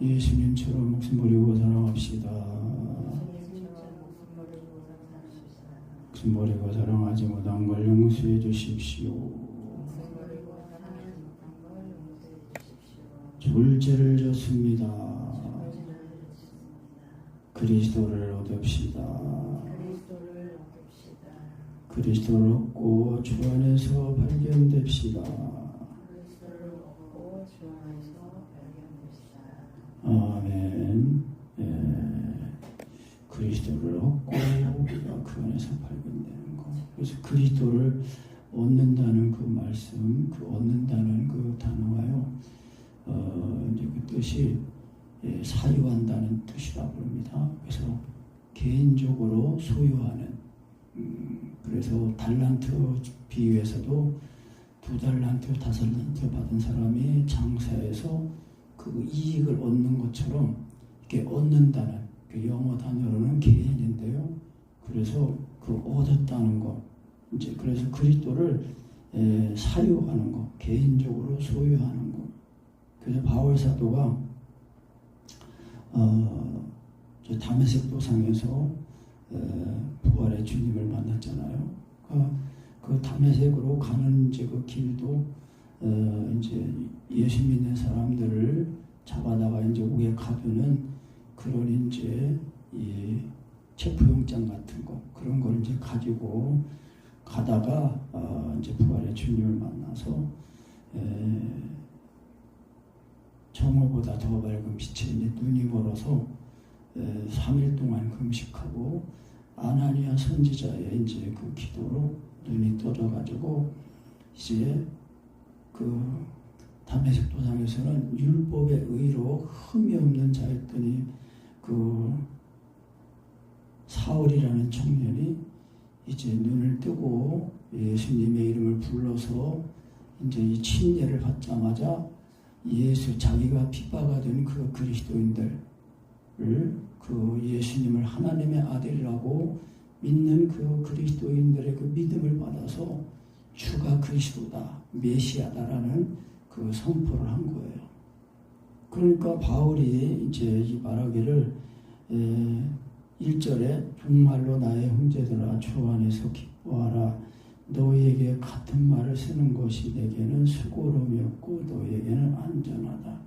예수님처럼 목숨 버리고 사랑합시다. 목숨 버리고 사랑하지 못한 걸 용서해 주십시오. 졸죄를 졌습니다. 그리스도를 얻읍시다. 그리스도를 얻고 주 안에서 발견됩시다. 아멘. 그리스도를 얻고 우리가 그 안에서 발견되는 것. 그래서 그리스도를 얻는다는 그 말씀, 그 얻는다는 그 단어가요. 이제 그 뜻이 사유한다는 뜻이라고 합니다. 그래서 개인적으로 소유하는. 그래서 달란트 비유에서도 2달란트, 5달란트 받은 사람이 장사해서 그 이익을 얻는 것처럼 이렇게 얻는다는 그 영어 단어로는 개인인데요. 그래서 그 얻었다는 거. 이제 그래서 그리스도를 사유하는 거, 개인적으로 소유하는 거. 그래서 바울 사도가 다메섹 도상에서 부활의 주님을 만났잖아요. 그 다메섹으로 가는 이제 그 길도 이제 예수 믿는 사람들을 잡아다가 이제 옥에 가두는 그런 이제 이 체포영장 같은 거 그런 걸 이제 가지고 가다가 이제 부활의 주님을 만나서 정오보다 더 밝은 빛에 이제 눈이 멀어서 3일 동안 금식하고 아나니아 선지자의 이제 그 기도로 눈이 떠져가지고 이제 그 다메섹 도상에서는 율법의 의로 흠이 없는 자였더니 그 사울이라는 청년이 이제 눈을 뜨고 예수님의 이름을 불러서 이제 이 침례를 받자마자 자기가 핍박가 된 그 그리스도인들을 그 예수님을 하나님의 아들이라고 믿는 그 그리스도인들의 그 믿음을 받아서 주가 그리스도다, 메시아다라는 그 선포를 한 거예요. 그러니까 바울이 이제 이 말하기를 1절에 정말로 나의 형제들아 주 안에서 기뻐하라. 너희에게 같은 말을 쓰는 것이 내게는 수고로움이었고 너희에게는 안전하다.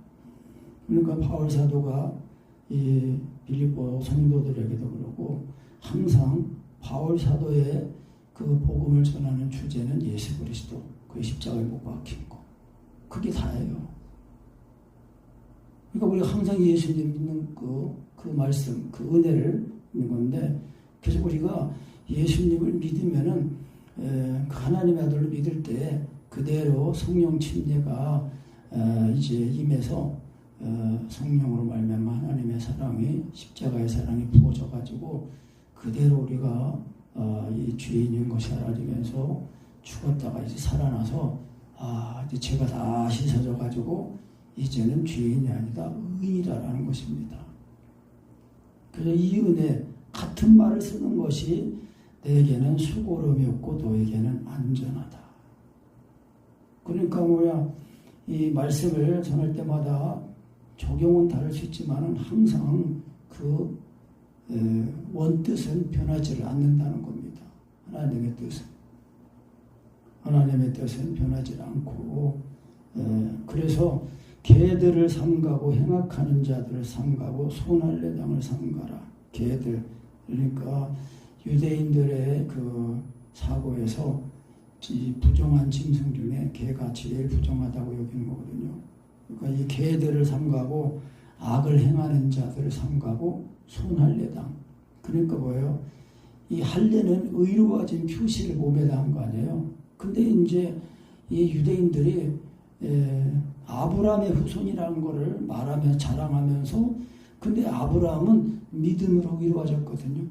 그러니까 바울 사도가 이 빌립보 성도들에게도 그러고 항상 바울 사도의 그 복음을 전하는 주제는 예수 그리스도, 그 십자가에 못 박힌 거. 그게 다예요. 그러니까 우리가 항상 예수님 믿는 그 말씀, 그 은혜를 있는 건데, 그래서 우리가 예수님을 믿으면은 그 하나님의 아들로 믿을 때 그대로 성령 침례가 이제 임해서 성령으로 말미암아 하나님의 사랑이 십자가의 사랑이 부어져 가지고 그대로 우리가 이 죄인인 것이 알아지면서 죽었다가 이제 살아나서 이제 죄가 다 씻어져 가지고 이제는 죄인이 아니다 의인이다라는 것입니다. 그래서 이 은혜 같은 말을 쓰는 것이 너에게는 수고로움이 없고 너에게는 안전하다. 그러니까 이 말씀을 전할 때마다 적용은 다를 수 있지만 항상 그 원뜻은 변하지를 않는다는 겁니다. 하나님의 뜻은 변하지 않고 그래서 개들을 삼가고 행악하는 자들을 삼가고 손할례당을 삼가라. 개들 그러니까 유대인들의 그 사고에서 이 부정한 짐승 중에 개가 제일 부정하다고 여기는 거거든요. 그러니까 이 개들을 삼가고 악을 행하는 자들을 삼가고 손할례당. 그러니까 뭐예요? 이 할례는 의로워진 표시를 몸에다 한 거 아니에요. 근데 이제 이 유대인들이 아브라함의 후손이라는 거를 말하며 자랑하면서 근데 아브라함은 믿음으로 의로워졌거든요.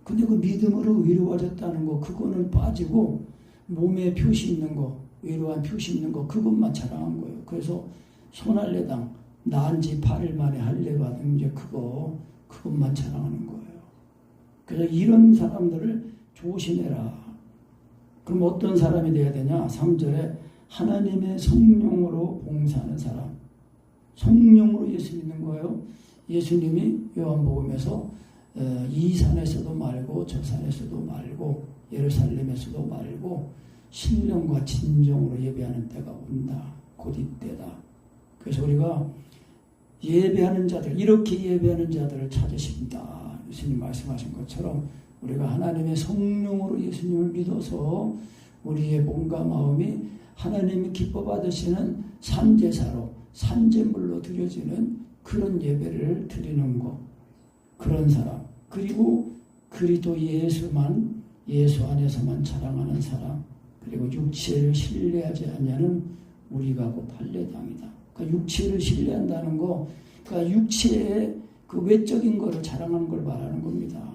근데 그 믿음으로 의로워졌다는 거 그거는 빠지고 몸에 표시 있는 거 의로한 표시 있는 거 그것만 자랑한 거예요. 그래서 손할례당 낳은 지 8일 만에 할례 받은 게 그것만 자랑하는 거예요. 그래서 이런 사람들을 조심해라. 그럼 어떤 사람이 돼야 되냐? 3절에 하나님의 성령으로 봉사하는 사람. 성령으로 예수 믿는 거예요? 예수님이 요한복음에서 이 산에서도 말고 저 산에서도 말고 예루살렘에서도 말고 신령과 진정으로 예배하는 때가 온다. 곧 이때다. 그래서 우리가 예배하는 자들, 이렇게 예배하는 자들을 찾으신다. 예수님 말씀하신 것처럼 우리가 하나님의 성령으로 예수님을 믿어서 우리의 몸과 마음이 하나님이 기뻐 받으시는 산제사로 산제물로 드려지는 그런 예배를 드리는 것, 그런 사람, 그리고 그리스도 예수만, 예수 안에서만 자랑하는 사람, 그리고 육체를 신뢰하지 않냐는 우리가 곧 할례당이다. 그러니까 육체를 신뢰한다는 거, 그러니까 육체의 그 외적인 거를 자랑하는 걸 말하는 겁니다.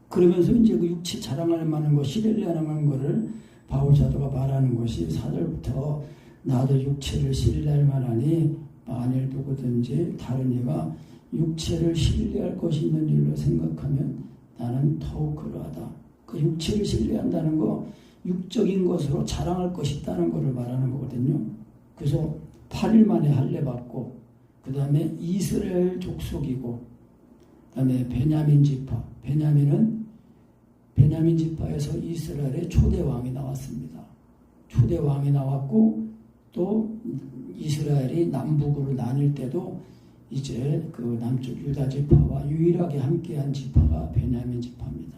그러면서 이제 그 육체 자랑할 만한 거, 신뢰할 만한 거를 바울 사도가 말하는 것이 4절부터 나도 육체를 신뢰할 만하니 만일 누구든지 다른 이가 육체를 신뢰할 것이 있는 일로 생각하면 나는 더욱 그러하다. 그 육체를 신뢰한다는 거 육적인 것으로 자랑할 것이 있다는 것을 말하는 거거든요. 그래서 8일 만에 할례 받고 그 다음에 이스라엘 족속이고 그 다음에 베냐민 지파, 베냐민 지파에서 이스라엘의 초대 왕이 나왔습니다. 초대 왕이 나왔고 또 이스라엘이 남북으로 나뉠 때도 이제 그 남쪽 유다 지파와 유일하게 함께한 지파가 베냐민 지파입니다.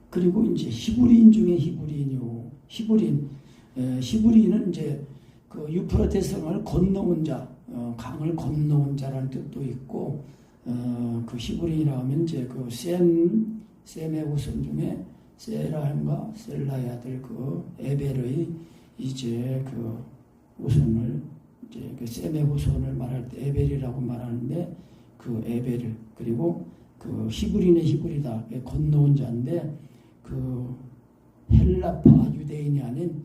그리고 이제 히브리인 중에 히브리인이요. 히브리인은 이제 그 유프라테스강을 건너온 자, 강을 건너온 자라는 뜻도 있고, 그 히브리인이라 하면 이제 그 셈의 후손 중에 셀라임과 셀라의 아들 그 에벨의 이제 그 후손을 이제 그 셈의 후손을 말할 때 에벨이라고 말하는데 그 에벨을 그리고 그 히브리인의 히브리다 건너온 자인데 그 헬라파 유대인이 아닌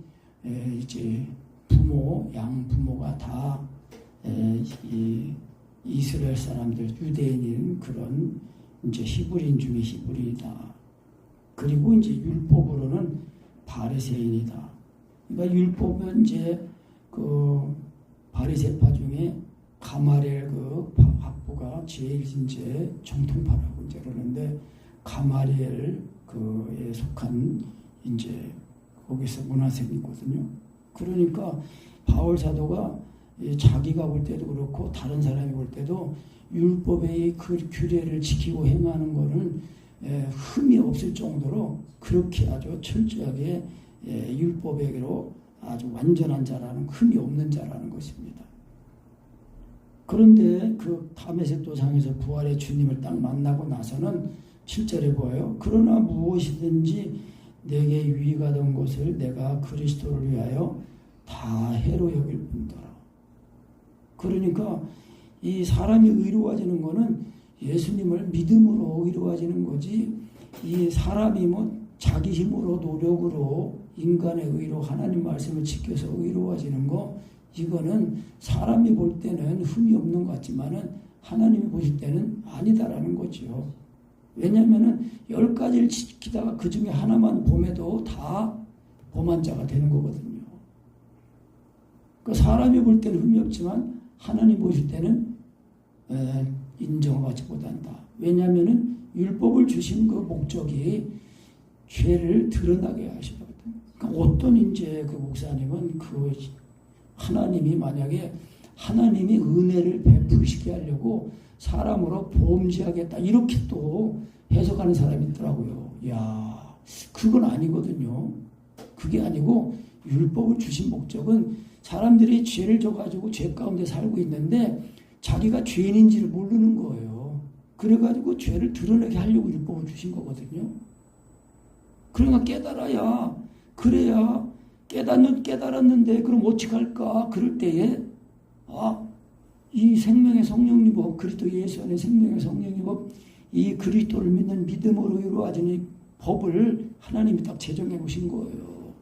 이제 부모 양부모가 다 이 이스라엘 사람들 유대인인 그런 이제 히브리인 중에 히브리이다. 그리고 이제 율법으로는 바리새인이다. 그러니까 율법은 이제 그 바리새파 중에 가마리엘 그 학부가 제일 이제 정통파라고 이제 그러는데 가마리엘 그에 속한 이제 거기서 문화생이거든요. 그러니까 바울 사도가 자기가 볼 때도 그렇고 다른 사람이 볼 때도 율법의 그 규례를 지키고 행하는 것은 흠이 없을 정도로 그렇게 아주 철저하게 율법에게로 아주 완전한 자라는 흠이 없는 자라는 것입니다. 그런데 그 다메섹 도상에서 부활의 주님을 딱 만나고 나서는 7절에 보아요. 그러나 무엇이든지 내게 유익가 된 것을 내가 그리스도를 위하여 다 해로 여길 뿐더라. 그러니까 이 사람이 의로워지는 것은 예수님을 믿음으로 의로워지는 거지 이 사람이 뭐 자기 힘으로 노력으로 인간의 의로 하나님 말씀을 지켜서 의로워지는 거 이거는 사람이 볼 때는 흠이 없는 것 같지만은 하나님이 보실 때는 아니다라는 거죠. 왜냐하면은 10가지를 지키다가 그 중에 하나만 범해도 다 범한 자가 되는 거거든요. 그 사람이 볼 때는 흠이 없지만 하나님 보실 때는 인정을 받지 못한다. 왜냐하면은 율법을 주신 그 목적이 죄를 드러나게 하시거든요. 그러니까 어떤 이제 그 목사님은 그 하나님이 만약에 하나님이 은혜를 베풀시게 하려고 사람으로 범죄하겠다 이렇게 또 해석하는 사람이 있더라고요. 야, 그건 아니거든요. 그게 아니고 율법을 주신 목적은 사람들이 죄를 져가지고 죄 가운데 살고 있는데 자기가 죄인인지를 모르는 거예요. 그래가지고 죄를 드러내게 하려고 율법을 주신 거거든요. 그러니까 깨달아야 그래야 깨달았는데 그럼 어떻게 할까? 그럴 때에 이 생명의 성령의 법 그리스도 예수 안에 생명의 성령의 법 이 그리스도를 믿는 믿음으로 이루어지는 법을 하나님이 딱 제정해 놓으신 거예요.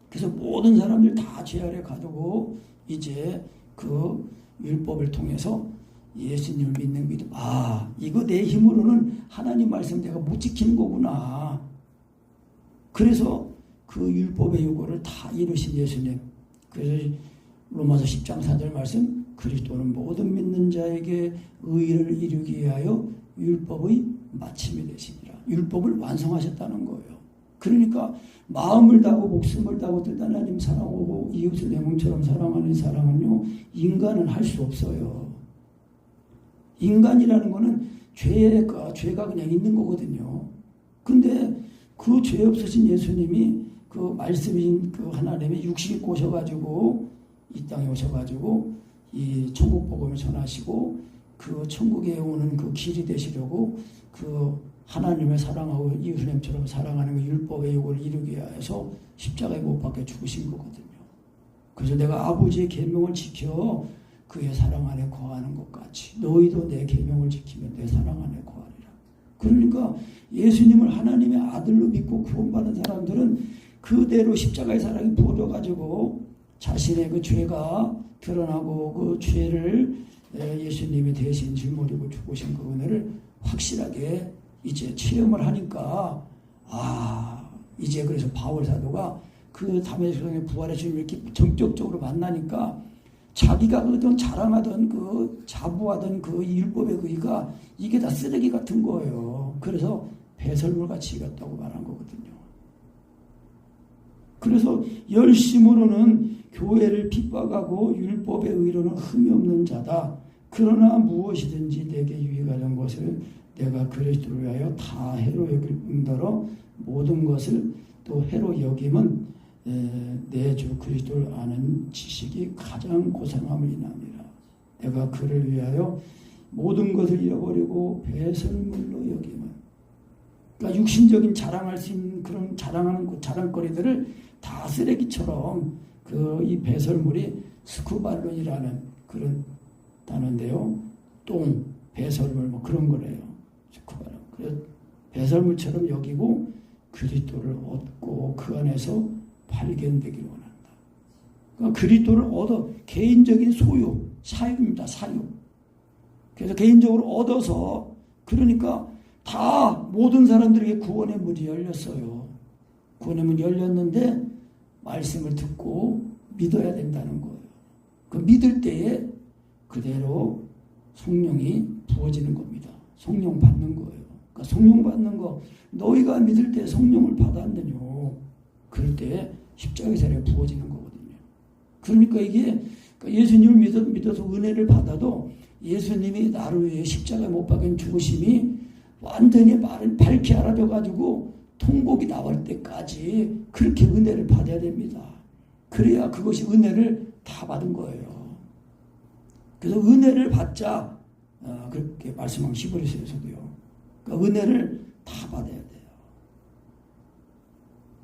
그래서 모든 사람들 다 죄 아래 가두고 이제 그 율법을 통해서 예수님을 믿는 믿음. 이거 내 힘으로는 하나님 말씀 내가 못 지키는 거구나. 그래서 그 율법의 요구를 다 이루신 예수님. 그래서 로마서 10장 4절 말씀 그리스도는 모든 믿는 자에게 의를 이루기 위하여 율법의 마침이 되시니라. 율법을 완성하셨다는 거예요. 그러니까 마음을 다하고 목숨을 다하고 뜻 하나님 사랑하고 이웃을 내 몸처럼 사랑하는 사랑은요, 인간은 할 수 없어요. 인간이라는 거는 죄가 그냥 있는 거거든요. 근데 그 죄 없으신 예수님이 그 말씀이신 그 하나님의 육신이 꼬셔가지고 이 땅에 오셔가지고 이 천국 복음을 전하시고 그 천국에 오는 그 길이 되시려고 그 하나님을 사랑하고 이웃님처럼 사랑하는 그 율법의 요구를 이루기 위해서 십자가에 못 박혀 죽으신 거거든요. 그래서 내가 아버지의 계명을 지켜 그의 사랑 안에 거하는 것 같이 너희도 내 계명을 지키면 내 사랑 안에 거하리라. 그러니까 예수님을 하나님의 아들로 믿고 구원받은 사람들은 그대로 십자가의 사랑이 부어져가지고 자신의 그 죄가 드러나고 그 죄를 예수님이 대신 짊어지고 죽으신 그 은혜를 확실하게 이제 체험을 하니까 이제 그래서 바울 사도가 그 다메섹성의 부활의 주님을 이렇게 정적적으로 만나니까 자기가 그던 자랑하던 그 자부하던 그 율법의 의가 이게 다 쓰레기 같은 거예요. 그래서 배설물같이 이겼다고 말한 거거든요. 그래서 열심으로는 교회를 핍박하고 율법의 의로는 흠이 없는 자다. 그러나 무엇이든지 내게 유익하는 것을 내가 그리스도를 위하여 다 해로 여길 뿐더러 모든 것을 또 해로 여김은 내 주 그리스도를 아는 지식이 가장 고상함을 인함이라. 내가 그를 위하여 모든 것을 잃어버리고 배설물로 여김은, 그러니까 육신적인 자랑할 수 있는 그런 자랑하는 자랑거리들을 다 쓰레기처럼 이 배설물이 스쿠발론이라는 그런 단어인데요. 똥, 배설물 뭐 그런 거래요. 스쿠발론. 그래서 배설물처럼 여기고 그리스도를 얻고 그 안에서 발견되기를 원한다. 그러니까 그리스도를 얻어 개인적인 소유, 사유입니다. 사유. 그래서 개인적으로 얻어서 그러니까 다 모든 사람들에게 구원의 문이 열렸어요. 구원의 문이 열렸는데 말씀을 듣고 믿어야 된다는 거예요. 그 믿을 때에 그대로 성령이 부어지는 겁니다. 성령 받는 거예요. 그러니까 성령 받는 거, 너희가 믿을 때 성령을 받았느냐, 그럴 때 십자가의 사랑이 부어지는 거거든요. 그러니까 이게 예수님을 믿어서 은혜를 받아도 예수님이 나를 위해 십자가에 못 박힌 죽으심이 완전히 밝게 알아져가지고 통곡이 나올 때까지 그렇게 은혜를 받아야 됩니다. 그래야 그것이 은혜를 다 받은 거예요. 그래서 은혜를 받자, 그렇게 말씀한 히브리서에서도요. 그러니까 은혜를 다 받아야 돼요.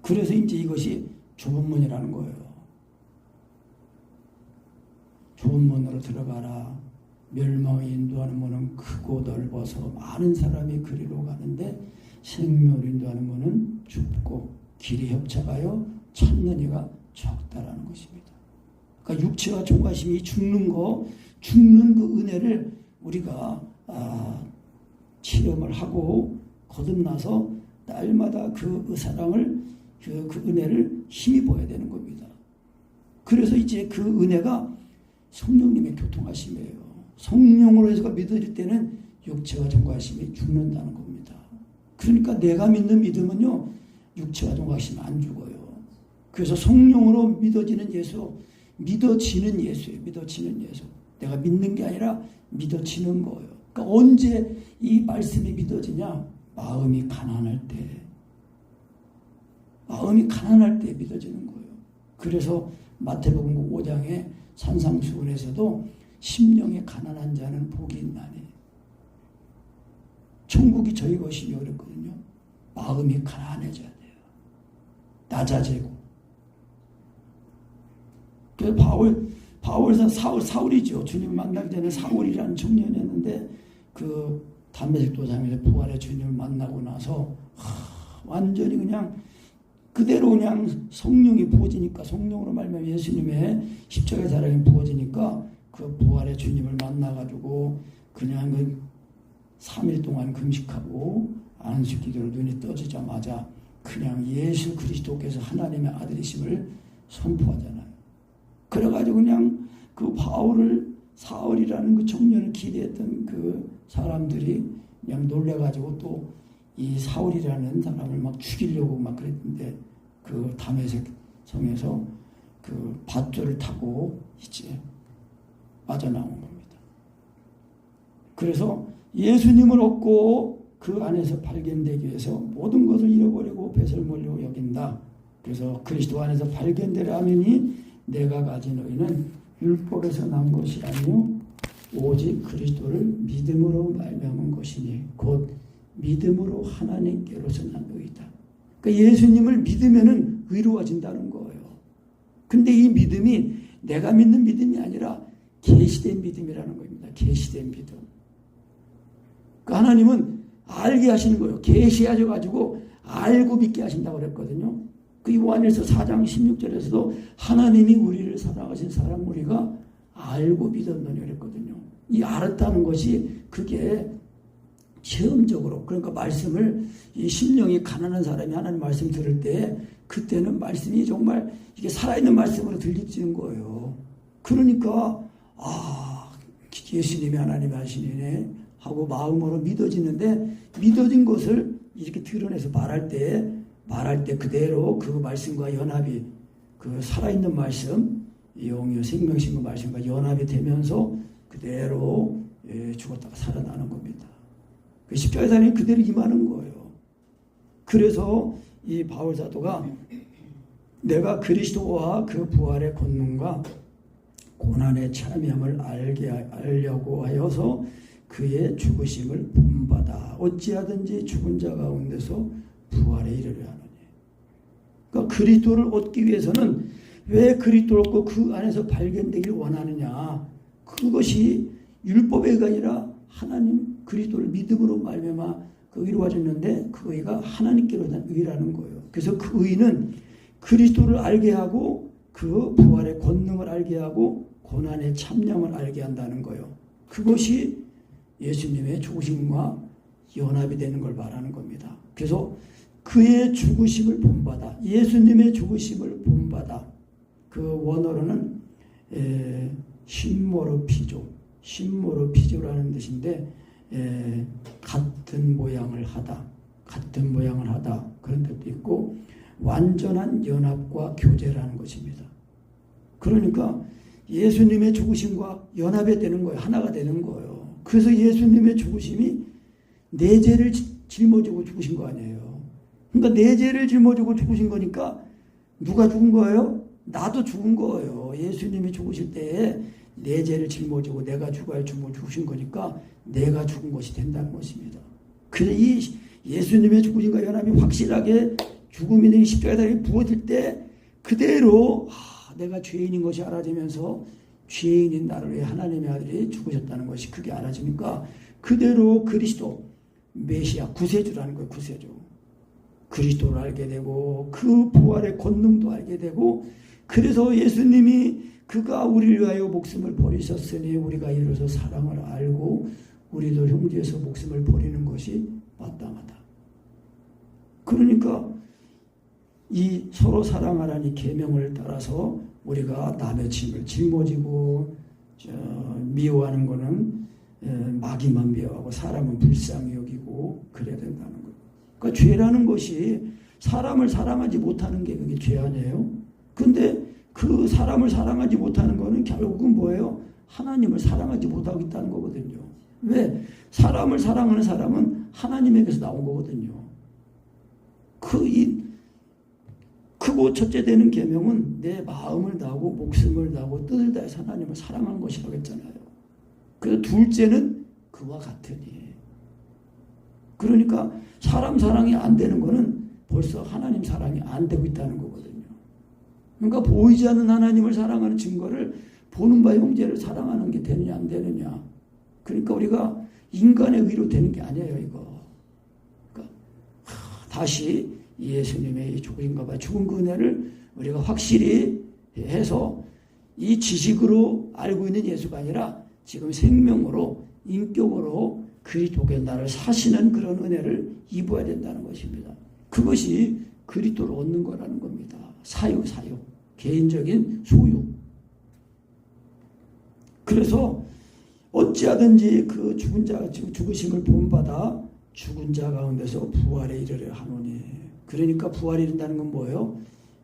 그래서 이제 이것이 좁은 문이라는 거예요. 좁은 문으로 들어가라. 멸망을 인도하는 문은 크고 넓어서 많은 사람이 그리로 가는데 생명을 인도하는 문은 좁고 길이 협착하여 찾는 이가 적다라는 것입니다. 그러니까 육체와 종가심이 죽는 그 은혜를 우리가 체험을 하고 거듭나서 날마다 그 사랑을 그 은혜를 힘입어야 되는 겁니다. 그래서 이제 그 은혜가 성령님의 교통하심이에요. 성령으로 해서 믿어질 때는 육체와 종가심이 죽는다는 겁니다. 그러니까 내가 믿는 믿음은요, 육체와 종가심이 안 죽어요. 그래서 성령으로 믿어지는 예수, 믿어지는 예수예요. 믿어지는 예수. 내가 믿는 게 아니라 믿어지는 거예요. 그러니까 언제 이 말씀이 믿어지냐? 마음이 가난할 때. 마음이 가난할 때 믿어지는 거예요. 그래서 마태복음 5장에 산상수훈에서도 심령이 가난한 자는 복이 있나니 천국이 저희 것이며 그랬거든요. 마음이 가난해져야 돼요. 낮아지고. 그래서 사울이죠. 주님을 만나기 전에 사울이라는 청년이었는데 그 담메색 도상에서 부활의 주님을 만나고 나서 완전히 그냥 그대로 그냥 성령이 부어지니까, 성령으로 말미암아 예수님의 십자가의 사랑이 부어지니까 그 부활의 주님을 만나가지고 그냥 그 3일 동안 금식하고 안식기도로 눈이 떠지자마자 그냥 예수 그리스도께서 하나님의 아들이심을 선포하잖아요. 그래가지고 그냥 그 바울을 사울이라는 그 청년을 기대했던 그 사람들이 그냥 놀래가지고 또 이 사울이라는 사람을 막 죽이려고 막 그랬는데 그 다메섹 성에서 그 밧줄을 타고 이제 빠져나온 겁니다. 그래서 예수님을 얻고 그 안에서 발견되기 위해서 모든 것을 잃어버리고 배설물로 여긴다. 그래서 그리스도 안에서 발견되라면이 내가 가진 의는 율법에서 난 것이 아니요 오직 그리스도를 믿음으로 말미암은 것이니 곧 믿음으로 하나님께로서 난 의다. 그러니까 예수님을 믿으면은 의로워진다는 거예요. 근데 이 믿음이 내가 믿는 믿음이 아니라 계시된 믿음이라는 겁니다. 계시된 믿음. 그러니까 하나님은 알게 하시는 거예요. 계시하셔가지고 알고 믿게 하신다고 그랬거든요. 그 요한일서 4장 16절에서도 하나님이 우리를 사랑하신 사람 우리가 알고 믿었느니 그랬거든요. 이 알았다는 것이 그게 체험적으로 그러니까 말씀을 이 심령이 가난한 사람이 하나님 말씀 들을 때 그때는 말씀이 정말 이게 살아있는 말씀으로 들리지는 거예요. 그러니까 예수님이 하나님이 하시네 하고 마음으로 믿어지는데 믿어진 것을 이렇게 드러내서 말할 때 그대로 그 말씀과 연합이 그 살아있는 말씀 영유 생명신과 말씀과 연합이 되면서 그대로 죽었다가 살아나는 겁니다. 그 십자가의 사랑이 그대로 임하는 거예요. 그래서 이 바울 사도가 내가 그리스도와 그 부활의 권능과 고난의 참여함을 알려고 하여서 그의 죽으심을 본받아 어찌하든지 죽은 자 가운데서 부활에 이르려 하느니. 그러니까 그리스도를 얻기 위해서는 왜 그리스도를 얻고 그 안에서 발견되길 원하느냐. 그것이 율법의 의가 아니라 하나님 그리스도를 믿음으로 말미암아 그 의로워졌는데 그 의가 하나님께로 된 의라는 거예요. 그래서 그 의는 그리스도를 알게 하고 그 부활의 권능을 알게 하고 고난의 참념을 알게 한다는 거예요. 그것이 예수님의 죽으심과 연합이 되는 걸 말하는 겁니다. 그래서 그의 죽으심을 본받아 예수님의 죽으심을 본받아 그 원어로는 신모르피조라는 뜻인데 같은 모양을 하다 그런 뜻도 있고 완전한 연합과 교제라는 것입니다. 그러니까 예수님의 죽으심과 연합이 되는 거예요. 하나가 되는 거예요. 그래서 예수님의 죽으심이 내 죄를 짊어지고 죽으신 거 아니에요. 그러니까 내 죄를 짊어지고 죽으신 거니까 누가 죽은 거예요? 나도 죽은 거예요. 예수님이 죽으실 때에 내 죄를 짊어지고 내가 죽어야 죽으신 거니까 내가 죽은 것이 된다는 것입니다. 그래서 이 예수님의 죽으심과 연합이 확실하게 죽음이 된 십자가에 부어질 때 그대로 내가 죄인인 것이 알아지면서 죄인인 나를 위해 하나님의 아들이 죽으셨다는 것이 그게 알아지니까 그대로 그리스도 메시아 구세주라는 거예요. 구세주. 그리스도를 알게 되고 그 부활의 권능도 알게 되고 그래서 예수님이 그가 우리를 위하여 목숨을 버리셨으니 우리가 이로써 사랑을 알고 우리도 형제에서 목숨을 버리는 것이 마땅하다. 그러니까 이 서로 사랑하라는 계명을 따라서 우리가 남의 짐을 짊어지고 미워하는 것은 마귀만 미워하고 사람은 불쌍히 여기고 그래야 된다는 거예요. 그러니까 죄라는 것이 사람을 사랑하지 못하는 게 그게 죄 아니에요? 근데 그 사람을 사랑하지 못하는 거는 결국은 뭐예요? 하나님을 사랑하지 못하고 있다는 거거든요. 왜? 사람을 사랑하는 사람은 하나님에게서 나온 거거든요. 크고 첫째 되는 계명은 내 마음을 다하고 목숨을 다하고 뜻을 다해서 하나님을 사랑하는 것이라고 했잖아요. 그래서 둘째는 그와 같으니. 그러니까 사람 사랑이 안 되는 거는 벌써 하나님 사랑이 안 되고 있다는 거거든요. 그러니까 보이지 않는 하나님을 사랑하는 증거를 보는 바 형제를 사랑하는 게 되느냐 안 되느냐. 그러니까 우리가 인간의 의로 되는 게 아니에요 이거. 그러니까 다시 예수님의 죽으신가 죽은 그 은혜를 우리가 확실히 해서 이 지식으로 알고 있는 예수가 아니라 지금 생명으로 인격으로 그리스도의 나를 사시는 그런 은혜를 입어야 된다는 것입니다. 그것이 그리스도를 얻는 거라는 겁니다. 사유 개인적인 소유. 그래서 어찌하든지 그 죽은 자 죽으심을 본받아 죽은 자 가운데서 부활에 이르려 하노니. 그러니까 부활에 이른다는 건 뭐예요?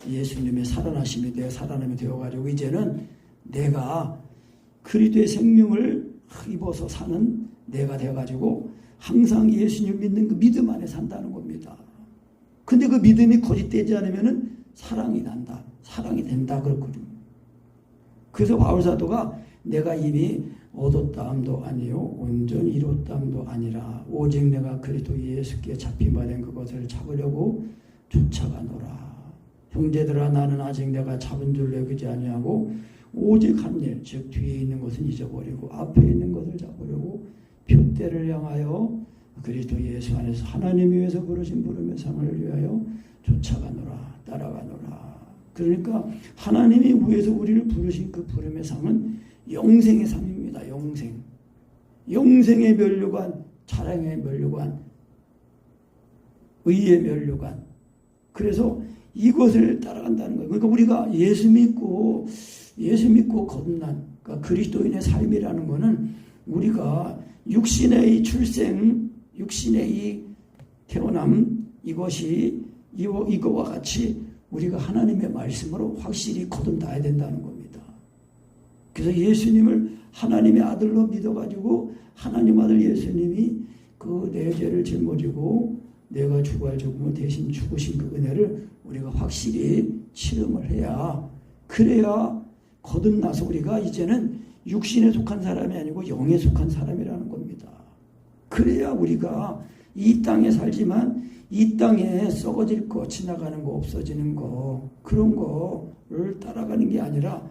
예수님의 살아나심이 되어 살아남이 되어가지고 이제는 내가 그리스도의 생명을 입어서 사는 내가 되어가지고 항상 예수님 믿는 그 믿음 안에 산다는 겁니다. 근데 그 믿음이 거짓되지 않으면은 사랑이 난다. 사랑이 된다. 그렇거든요. 그래서 바울사도가 내가 이미 얻었다함도 아니요 온전히 이뤘다함도 아니라 오직 내가 그리스도 예수께 잡힌 바 된 그것을 잡으려고 쫓아가노라. 형제들아 나는 아직 내가 잡은 줄로 여기지 아니하고 오직 한 일 즉 뒤에 있는 것은 잊어버리고 앞에 있는 것을 잡으려고 표대를 향하여 그리스도 예수 안에서 하나님이 위해서 부르신 부름의 상을 위하여 쫓아가노라. 따라가노라. 그러니까 하나님이 위해서 우리를 부르신 그 부름의 상은 영생의 상입니다. 영생. 영생의 면류관, 자랑의 면류관, 의의 면류관. 그래서 이것을 따라간다는 거예요. 그러니까 우리가 예수 믿고 거듭난 그러니까 그리스도인의 삶이라는 것은 우리가 육신의 이 출생, 육신의 이 태어남 이것이 이거와 같이 우리가 하나님의 말씀으로 확실히 거듭나야 된다는 겁니다. 그래서 예수님을 하나님의 아들로 믿어가지고 하나님 아들 예수님이 그 내 죄를 짊어지고 내가 죽어야 죽음을 대신 죽으신 그 은혜를 우리가 확실히 체험을 해야 그래야 거듭나서 우리가 이제는 육신에 속한 사람이 아니고 영에 속한 사람이라는 겁니다. 그래야 우리가 이 땅에 살지만 이 땅에 썩어질 거, 지나가는 거, 없어지는 거 그런 거를 따라가는 게 아니라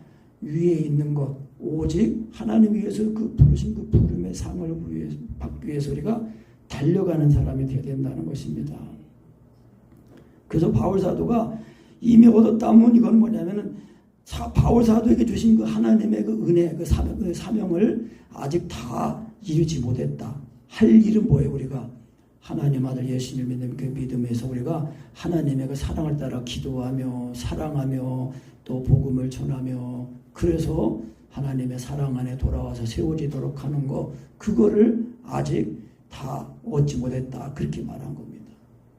위에 있는 것 오직 하나님 위해서 그 부르신 그 부름의 상을 받기 위해서 우리가 달려가는 사람이 되어야 된다는 것입니다. 그래서 바울사도가 이미 얻었다면 이건 뭐냐면은 바울사도에게 주신 그 하나님의 그 은혜, 그 사명을 아직 다 이루지 못했다. 할 일은 뭐예요? 우리가 하나님 아들 예수님 믿는 그 믿음에서 우리가 하나님의 그 사랑을 따라 기도하며 사랑하며 또 복음을 전하며 그래서 하나님의 사랑 안에 돌아와서 세워지도록 하는 거 그거를 아직 다 얻지 못했다. 그렇게 말한 겁니다.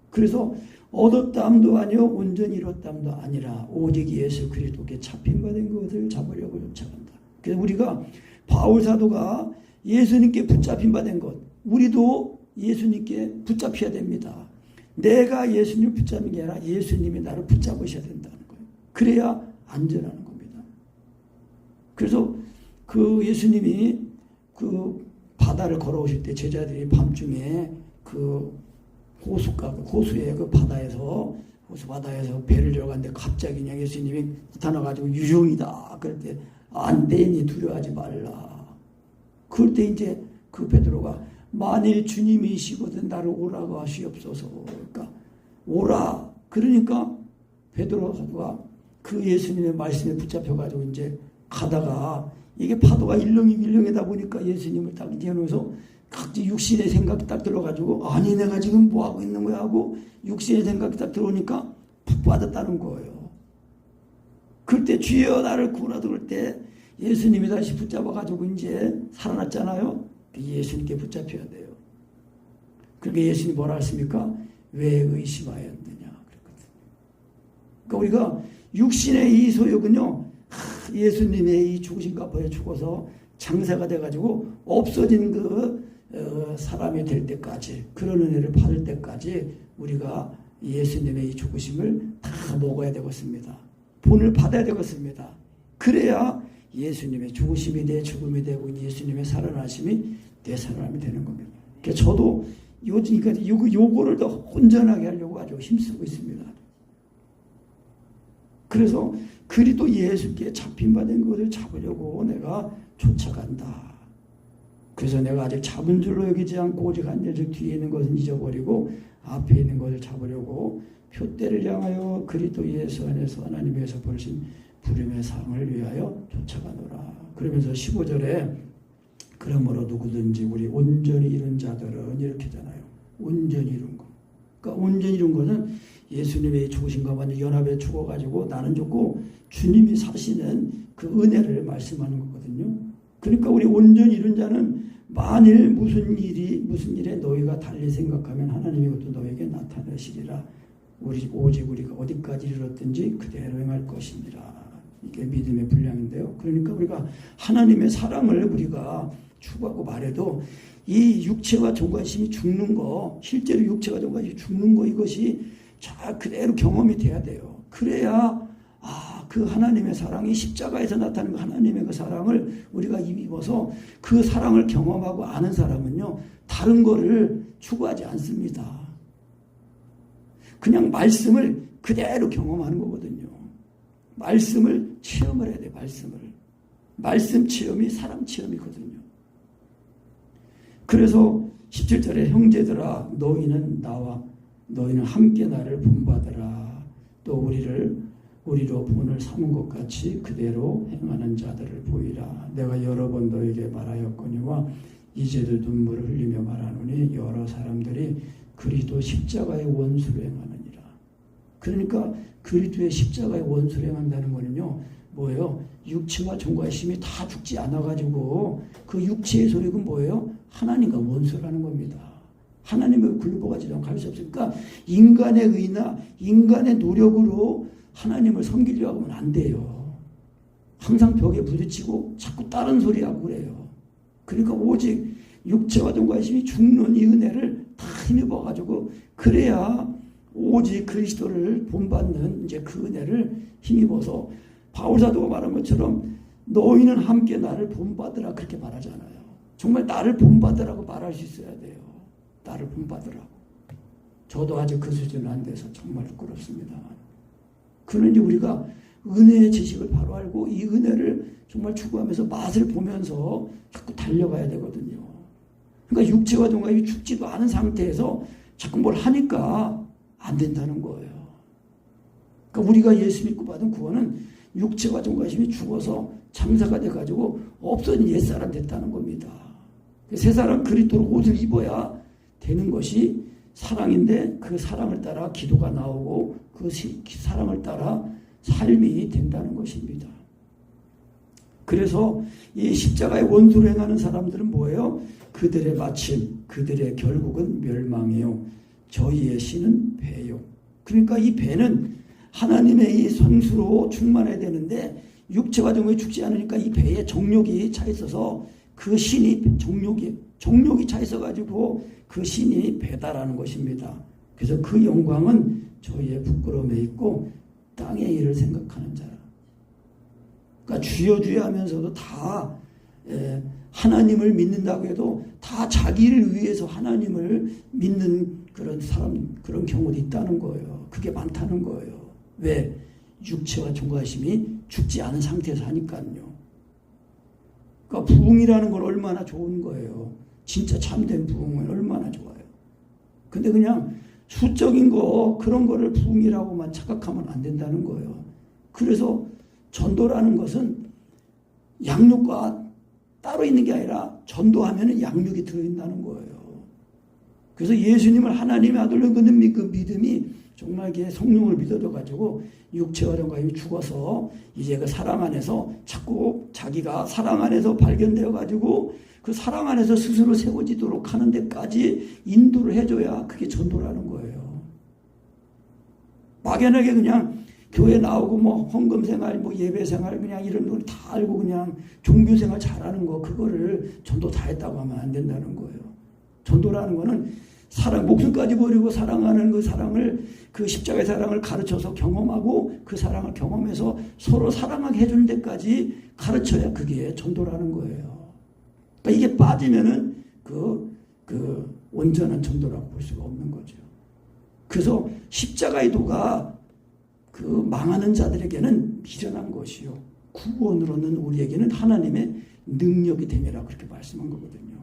그래서 얻었다함도 아니요 온전히 이뤘다함도 아니라 오직 예수 그리스도께 잡힌 바 된 것을 잡으려고 쫓아간다. 그래서 우리가 바울사도가 예수님께 붙잡힌 바 된 것 우리도 예수님께 붙잡혀야 됩니다. 내가 예수님을 붙잡는 게 아니라 예수님이 나를 붙잡으셔야 된다는 거예요. 그래야 안전하는 겁니다. 그래서 그 예수님이 그 바다를 걸어오실 때 제자들이 밤중에 그 호수의 그 바다에서 호수 바다에서 배를 들어갔는데 갑자기 그냥 예수님이 나타나가지고 유령이다. 그럴 때 안 되니 두려워하지 말라. 그럴 때 이제 그 베드로가 만일 주님이시거든 나를 오라고 하시옵소서. 그러니까 오라. 그러니까 베드로가 그 예수님의 말씀에 붙잡혀가지고 이제 가다가 이게 파도가 일렁이다 보니까 예수님을 딱 이제 하면서 각지 육신의 생각이 딱 들어가지고 아니 내가 지금 뭐하고 있는 거야 하고 육신의 생각이 딱 들어오니까 푹 빠졌다는 거예요. 그때 주여 나를 구원하라 그럴 때 예수님이 다시 붙잡아가지고 이제 살아났잖아요. 예수님께 붙잡혀야 돼요. 그러니까 예수님이 뭐라 했습니까? 왜 의심하였느냐 그랬거든요. 그러니까 우리가 육신의 이 소욕은요 예수님의 이 죽으신 값에 죽어서 장사가 돼가지고 없어진 그 사람이 될 때까지 그런 은혜를 받을 때까지 우리가 예수님의 이 죽으심을 다 먹어야 되겠습니다. 본을 받아야 되겠습니다. 그래야 예수님의 죽으심이 내 죽음이 되고 예수님의 살아나심이 내 살아남이 되는 겁니다. 그러니까 저도 요즘까지 요거를 더 온전하게 하려고 아주 힘쓰고 있습니다. 그래서 그리스도 예수께 잡힌 바 된 것을 잡으려고 내가 쫓아간다. 그래서 내가 아직 잡은 줄로 여기지 않고 오직 한 일 즉 뒤에 있는 것은 잊어버리고 앞에 있는 것을 잡으려고 표대를 향하여 그리스도 예수 안에서 하나님께서 부르신 부름의 상을 위하여 쫓아가노라. 그러면서 15절에 그러므로 누구든지 우리 온전히 이룬 자들은 이렇게 하잖아요. 온전히 이룬 거. 그러니까 온전히 이룬 것은 예수님의 죽으신과 완전 연합에 죽어가지고 나는 죽고 주님이 사시는 그 은혜를 말씀하는 거거든요. 그러니까 우리 온전히 이룬 자는 만일 무슨 일에 너희가 달리 생각하면 하나님이 그것도 너에게 나타내시리라. 오직 우리가 어디까지 이르렀든지 그대로 행할 것이니라. 이게 믿음의 분량인데요. 그러니까 우리가 하나님의 사랑을 우리가 추구하고 말해도 이 육체와 정관심이 죽는 거, 실제로 육체와 정관심이 죽는 거, 이것이 잘 그대로 경험이 돼야 돼요. 그래야 그 하나님의 사랑이 십자가에서 나타나는 하나님의 그 사랑을 우리가 입어서 그 사랑을 경험하고 아는 사람은요, 다른 거를 추구하지 않습니다. 그냥 말씀을 그대로 경험하는 거거든요. 말씀을 체험을 해야 돼요. 말씀 체험이 사랑 체험이거든요. 그래서 17절에 형제들아 너희는 함께 나를 본받으라. 또 우리로 본을 삼은 것 같이 그대로 행하는 자들을 보이라. 내가 여러 번 너에게 말하였거니와 이제도 눈물을 흘리며 말하노니 여러 사람들이 그리스도 십자가의 원수를 행하느니라. 그러니까 그리스도의 십자가의 원수를 행한다는 거는요, 뭐예요? 육체와 정과심이 다 죽지 않아가지고 그 육체의 소력은 뭐예요? 하나님과 원수라는 겁니다. 하나님을 굴복하지 않고 갈 수 없으니까 인간의 의나 인간의 노력으로 하나님을 섬기려고 하면 안 돼요. 항상 벽에 부딪히고 자꾸 다른 소리하고 그래요. 그러니까 오직 육체와 정과심이 죽는 이 은혜를 다 힘입어가지고 그래야 오직 그리스도를 본받는 이제 그 은혜를 힘입어서 바울사도가 말한 것처럼 너희는 함께 나를 본받으라 그렇게 말하잖아요. 정말 나를 본받으라고 말할 수 있어야 돼요. 나를 본받으라고. 저도 아직 그 수준은 안 돼서 정말 부끄럽습니다. 그런데 우리가 은혜의 지식을 바로 알고 이 은혜를 정말 추구하면서 맛을 보면서 자꾸 달려가야 되거든요. 그러니까 육체와 정과심이 죽지도 않은 상태에서 자꾸 뭘 하니까 안 된다는 거예요. 그러니까 우리가 예수 믿고 받은 구원은 육체와 정과심이 죽어서 장사가 돼가지고 없어진 옛사람 됐다는 겁니다. 새 사람 그리스도로 옷을 입어야 되는 것이 사랑인데 그 사랑을 따라 기도가 나오고 그 사랑을 따라 삶이 된다는 것입니다. 그래서 이 십자가의 원수를 행하는 사람들은 뭐예요? 그들의 마침, 그들의 결국은 멸망이요. 저희의 신은 배요. 그러니까 이 배는 하나님의 이 성수로 충만해야 되는데 육체와 정욕이 죽지 않으니까 이 배에 정욕이 차 있어서 그 신이 정욕이 차 있어가지고 그 신이 배다라는 것입니다. 그래서 그 영광은 저희의 부끄러움에 있고 땅의 일을 생각하는 자라. 그러니까 주여 하면서도 다 하나님을 믿는다고 해도 다 자기를 위해서 하나님을 믿는 그런 사람, 그런 경우도 있다는 거예요. 그게 많다는 거예요. 왜? 육체와 정과심이 죽지 않은 상태에서 하니까요. 그러니까 부흥이라는 건 얼마나 좋은 거예요. 진짜 참된 부흥은 얼마나 좋아요. 근데 그냥 수적인 거 그런 거를 부흥이라고만 착각하면 안 된다는 거예요. 그래서 전도라는 것은 양육과 따로 있는 게 아니라 전도하면 양육이 들어있다는 거예요. 그래서 예수님을 하나님의 아들로 믿는 그 믿음이 정말 성령을 믿어져가지고 육체와 정과심이 죽어서 이제 그 사랑 안에서 자꾸 자기가 사랑 안에서 발견되어가지고 그 사랑 안에서 스스로 세워지도록 하는 데까지 인도를 해줘야 그게 전도라는 거예요. 막연하게 그냥 교회 나오고 뭐 헌금 생활, 뭐 예배 생활 그냥 이런 걸 다 알고 그냥 종교 생활 잘하는 거 그거를 전도 다 했다고 하면 안 된다는 거예요. 전도라는 거는 사랑, 목숨까지 버리고 사랑하는 그 사랑을, 그 십자가의 사랑을 가르쳐서 경험하고 그 사랑을 경험해서 서로 사랑하게 해주는 데까지 가르쳐야 그게 전도라는 거예요. 그러니까 이게 빠지면은 그 온전한 전도라고 볼 수가 없는 거죠. 그래서 십자가의 도가 그 망하는 자들에게는 미련한 것이요. 구원으로는 우리에게는 하나님의 능력이 됨이라고 그렇게 말씀한 거거든요.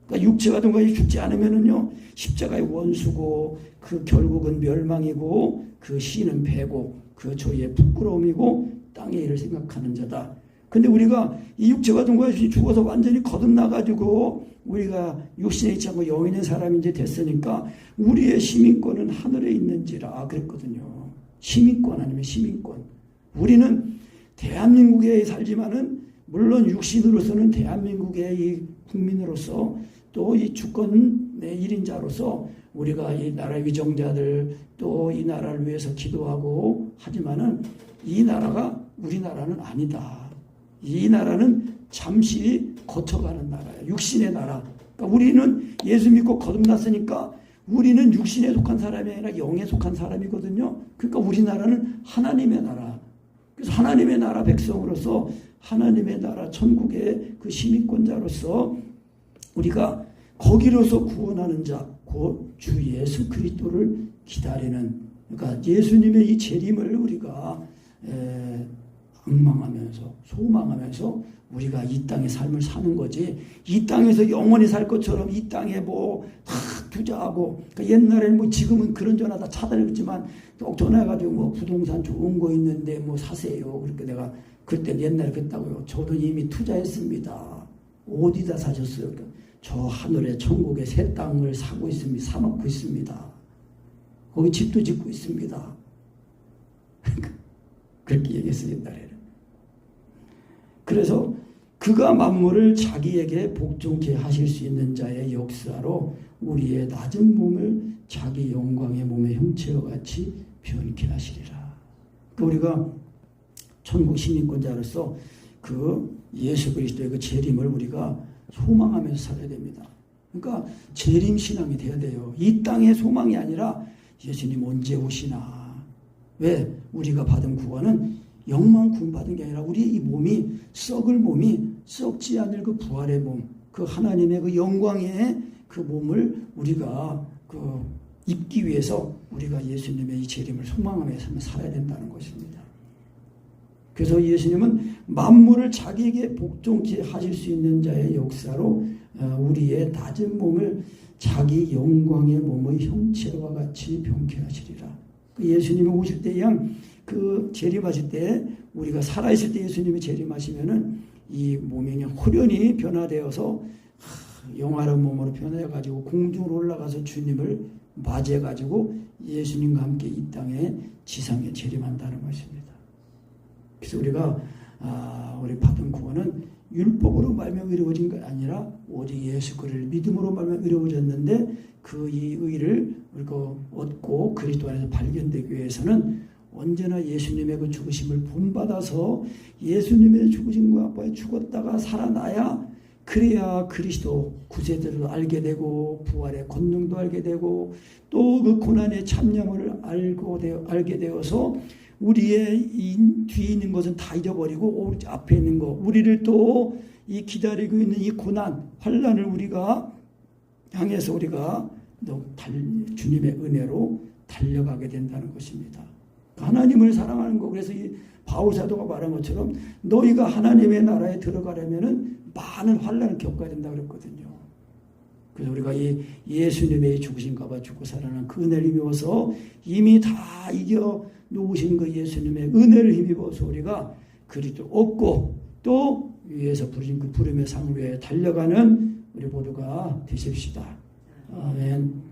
그러니까 육체가 동까지 죽지 않으면은요, 십자가의 원수고, 그 결국은 멸망이고, 그 신은 배고, 그 저희의 부끄러움이고, 땅의 일을 생각하는 자다. 근데 우리가 이 육체가 동까지 죽어서 완전히 거듭나가지고, 우리가 육신에 있지 않고 영에 있는 사람이 이제 됐으니까, 우리의 시민권은 하늘에 있는지라 그랬거든요. 시민권 아니면 시민권. 우리는 대한민국에 살지만은 물론 육신으로서는 대한민국의 이 국민으로서 또 이 주권의 1인자로서 우리가 이 나라 위정자들 또 이 나라를 위해서 기도하고 하지만은 이 나라가 우리나라는 아니다. 이 나라는 잠시 거쳐가는 나라야. 육신의 나라. 그러니까 우리는 예수 믿고 거듭났으니까 우리는 육신에 속한 사람이 아니라 영에 속한 사람이거든요. 그러니까 우리나라는 하나님의 나라. 그래서 하나님의 나라 백성으로서 하나님의 나라 천국의 그 시민권자로서 우리가 거기로서 구원하는 자, 곧 주 예수 그리스도를 기다리는, 그러니까 예수님의 이 재림을 우리가 앙망하면서 소망하면서 우리가 이 땅의 삶을 사는 거지. 이 땅에서 영원히 살 것처럼 이 땅에 뭐 다 투자하고, 그러니까 옛날에는 뭐 지금은 그런 전화 다 차단했지만 또 전화해가지고 뭐 부동산 좋은 거 있는데 뭐 사세요. 그러니까 내가 그때 옛날에 그랬다고요. 저도 이미 투자했습니다. 어디다 사셨어요? 그러니까 저 하늘의 천국에 새 땅을 사고 있습니다. 사놓고 있습니다. 거기 집도 짓고 있습니다. 그렇게 얘기했어요, 옛날에는. 그래서 그가 만물을 자기에게 복종케 하실 수 있는 자의 역사로 우리의 낮은 몸을 자기 영광의 몸의 형체와 같이 변케 하시리라. 우리가 천국 시민권자로서 그 예수 그리스도의 그 재림을 우리가 소망하면서 살아야 됩니다. 그러니까 재림 신앙이 돼야 돼요. 이 땅의 소망이 아니라 예수님 언제 오시나. 왜? 우리가 받은 구원은 영만 구원받은 게 아니라 우리 이 몸이 썩을 몸이 썩지 않을 그 부활의 몸, 그 하나님의 그 영광의 그 몸을 우리가 그 입기 위해서 우리가 예수님의 이 재림을 소망하면서 살아야 된다는 것입니다. 그래서 예수님은 만물을 자기에게 복종케 하실 수 있는 자의 역사로 우리의 낮은 몸을 자기 영광의 몸의 형체와 같이 변케 하시리라. 예수님이 오실 때 그 재림하실 때 우리가 살아있을 때 예수님이 재림하시면은 이 몸이 그냥 호련히 변화되어서 영화로운 몸으로 변해가지고 공중으로 올라가서 주님을 맞이해가지고 예수님과 함께 이 땅에 지상에 재림한다는 것입니다. 그래서 우리가 우리 받은 구원은 율법으로 말미암아 이루어진 것 아니라 오직 예수 그리스도를 믿음으로 말미암아 이루어졌는데 그 이 의를 우리가 얻고 그리스도 안에서 발견되기 위해서는 언제나 예수님의 그 죽으심을 본받아서 예수님의 죽으심과 죽었다가 살아나야 그래야 그리스도 구세대를 알게 되고 부활의 권능도 알게 되고 또 그 고난의 참념을 알게 되어서 우리의 뒤에 있는 것은 다 잊어버리고 앞에 있는 것, 우리를 또 이 기다리고 있는 이 고난, 환난을 우리가 향해서 우리가 주님의 은혜로 달려가게 된다는 것입니다. 하나님을 사랑하는 거. 그래서 이 바울 사도가 말한 것처럼 너희가 하나님의 나라에 들어가려면은 많은 환난을 겪어야 된다 그랬거든요. 그래서 우리가 이 예수님의 죽으신가 죽고 살아난 그 은혜를 힘입어서 이미 다 이겨 놓으신 그 예수님의 은혜를 힘입어서 우리가 그리스도 얻고 또 위에서 부르신 그 부름의 상 위에 달려가는 우리 모두가 되십시다. 아멘.